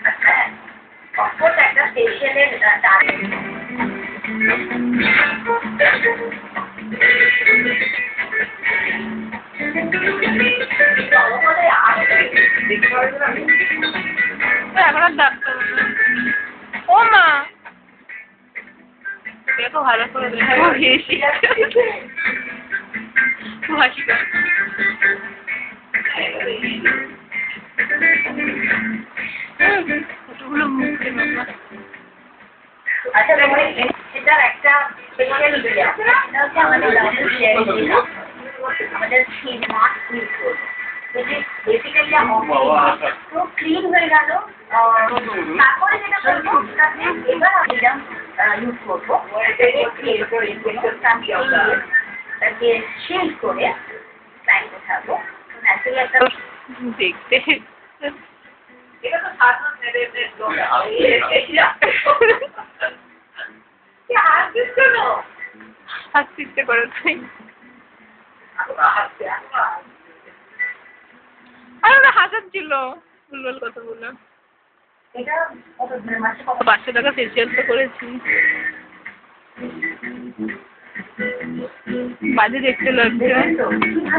আচ্ছা অফকোর্স একটা ফেশিয়ালের টার্গেট এখন আর ডাক্তার ও মা দেখো ভালো করে দেখো হেসি হাসি কর কতগুলো মুখে বাবা আচ্ছা এটার একটা স্পেশাল এটা হচ্ছে আমাদের আমাদের স্কিন মাস্ক ইউজ করবো বেসিক্যালি পুরো ক্লিন হয়ে গেল তারপরে যেটা করবো এবার আমি এটা ইউজ করবো তাকে শিল্ড করে প্যান্ট থাকবো ন্যাচারালি একটা দেখতে এটা তো সাধারণ হাসতে ইচ্ছে করে তাই আর ওরা হাসাচ্ছিল ভুলভাল কথা বলে এটা কত 500 টাকা ফেসিয়াল তো করেছি বাজে দেখতে লাগছে